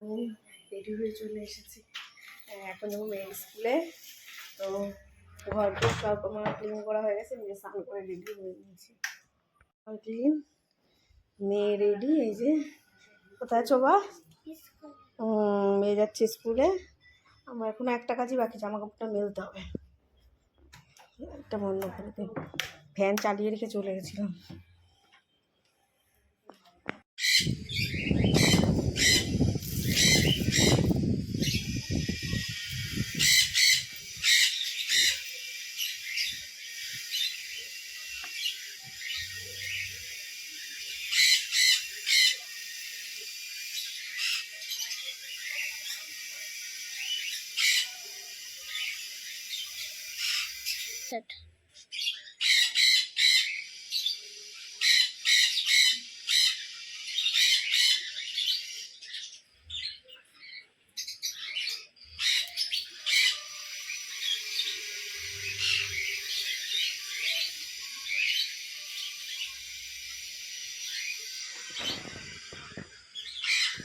আমি রেডি হয়ে চলে এসেছি। এখন যাবো মেয়ের স্কুলে। তো ঘরটা সব আমার ক্লিন করা হয়ে গেছে, নিজে স্নান করে রেডি হয়ে নিয়েছি। ক্লিন, মেয়ে রেডি। এই যে কোথায় চোবা, মেয়ে যাচ্ছে স্কুলে। আমার এখনো একটা কাজই বাকি, জামা কাপড়টা মেলতে হবে। একটা বন্ধ করে দিই, ফ্যান চালিয়ে রেখে চলে গেছিলাম।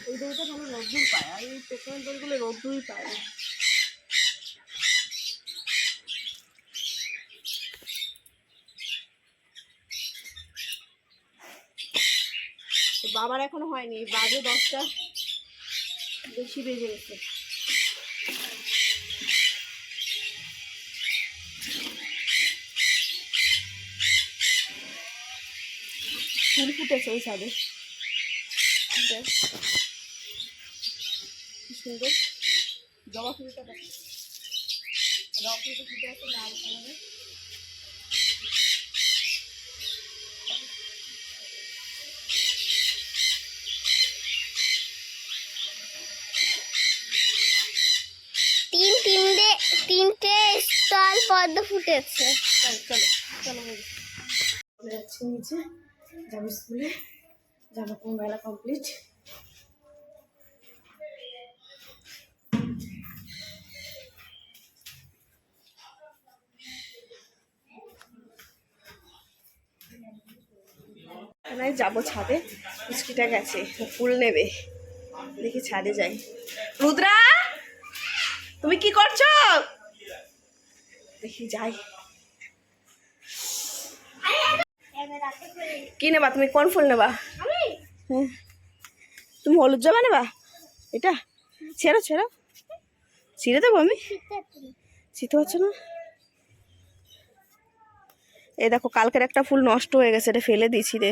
এই দইটা ভালো রোদ্দুর পায়, আর এই পেছনের দইগুলো রোদ্দুরই পায় না। বাবার এখনো হয়নি, বাজে 10টা বেশি বেজে গেছে। ফুল ফুটেছে ওই সাইডে, সুন্দর জবা ফুলটা দেখো, জবা ফুলটা ফুটে আছে লাল কালারের। তিনটে স্টল পদ্ম ফুটেছে। চলো চলো চলে যাচ্ছি নিচে, যাবো স্কুলে। জামা কাপড় মেলা কমপ্লিট। যাবো ছাদে, পুচকিটা গেছে ফুল নেবে, দেখি ছাদে যাই। রুদ্রা, তুমি কি করছো? দেখি যাই। কি নেবা তুমি? কোন ফুল নেবা? হ্যাঁ, তুমি হলুদ জবা নেবা? এটা ছেড়ো ছেড়ো, ছিঁড়ে দেবো আমি, ছিঁড়তে পারছো না। এই দেখো, কালকের একটা ফুল নষ্ট হয়ে গেছে, এটা ফেলে দিয়েছি রে।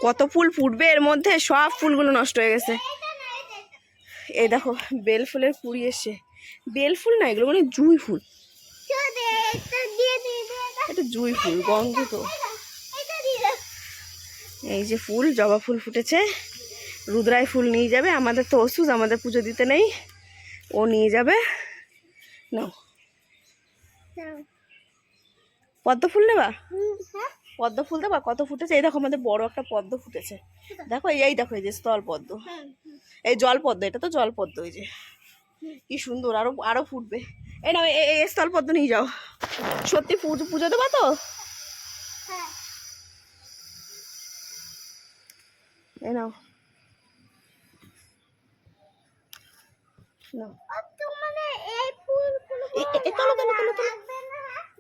কত ফুল ফুটবে এর মধ্যে, সব ফুলগুলো নষ্ট হয়ে গেছে। এই দেখো বেল ফুলের কুড়ি এসছে। বেল ফুল না, এগুলো মানে জুঁই ফুল। এটা জুঁই ফুল, গন্ধ তো। এই যে ফুল, জবা ফুল ফুটেছে। রুদ্রাই ফুল নিয়ে যাবে, আমাদের তো ওষুধ, আমাদের পুজো দিতে নেই, ও নিয়ে যাবে। নাও, পদ্ম ফুল নেবা? পদ্ম ফুল দেবা? কত ফুটেছে? এই দেখো আমাদের বড় একটা পদ্ম ফুটেছে, দেখো এই দেখো, এই যে স্থল পদ্ম, এই জল পদ্ম, এটা তো জল পদ্ম। এই যে কি সুন্দর, আরো আরো ফুটবে। এই নাও, এই স্থল পদ্ম নিয়ে যাও। সত্যি পুজো দেবা তো? এই নাও,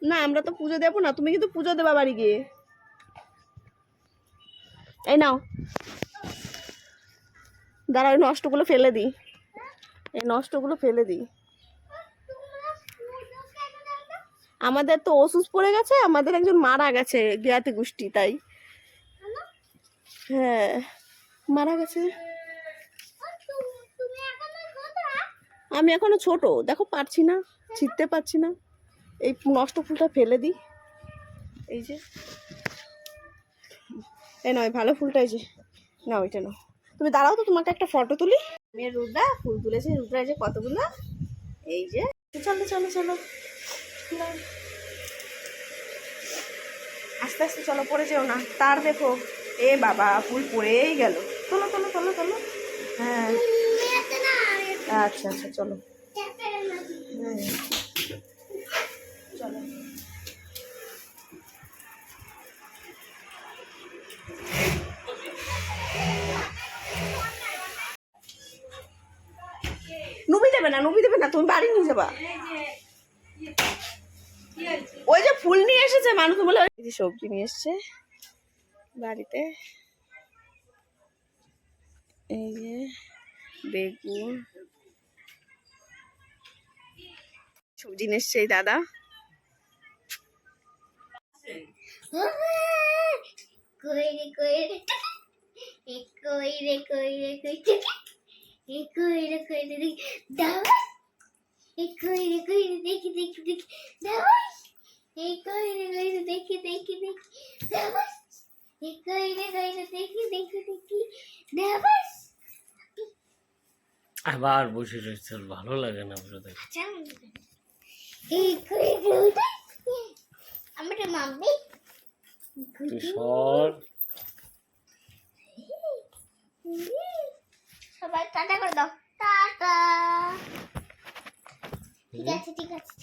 না আমরা তো পুজো দেবো না, তুমি কিন্তু পুজো দেবা বাড়ি গিয়ে। এই নাও, দাঁড়া, ওই নষ্টগুলো ফেলে দিই, এই নষ্টগুলো ফেলে দিই। আমাদের তো ওষুধ পড়ে গেছে, আমাদের একজন মারা গেছে জ্ঞাতি গোষ্ঠী, তাই। হ্যাঁ, মারা গেছে। আমি এখনো ছোট, দেখো পারছি না, ছিঁড়তে পারছি না। এই নষ্ট ফুলটা ফেলে দিই। এই যে এই নয় ভালো ফুলটা, এই যে নাও, এটা নাও। তুমি দাঁড়াও তো, তোমাকে একটা ফটো তুলি। মেয়ের রুদ্রা ফুল তুলেছে, রুদ্রা যে কতগুলো। এই যে চলো চলো চলো, আস্তে আস্তে চলো, পড়ে যেও না। তার দেখো, এ বাবা, ফুল পড়েই গেল। চলো চলো চলো চলো। হ্যাঁ আচ্ছা আচ্ছা, চলো। হ্যাঁ চলো। দেবে না, নবী দেবে না, তুমি বাড়ি নিয়ে যাবা। ওই যে ফুল নিয়ে এসেছে মানুষ, বলে ওই যে সবজি নিয়ে এসছে বাড়িতে। এই যে বেগুন, সবজি নিয়ে এসছে এই দাদা। কইরে কইরে কইরে কইরে কইরে কইরে দাও কইরে কইরে দেখি দেখি দেখি দাও কইরে কইরে দেখি দেখি দেখি দাও কইরে কইরে দেখি দেখি দেখি দাও। আবার বসে রয়েছে, ওর ভালো লাগে না বসে দেখে। আমরা মাম্মি তুই সর। সবাই টাটা করে দাও, টাটা। ঠিক আছে ঠিক আছে।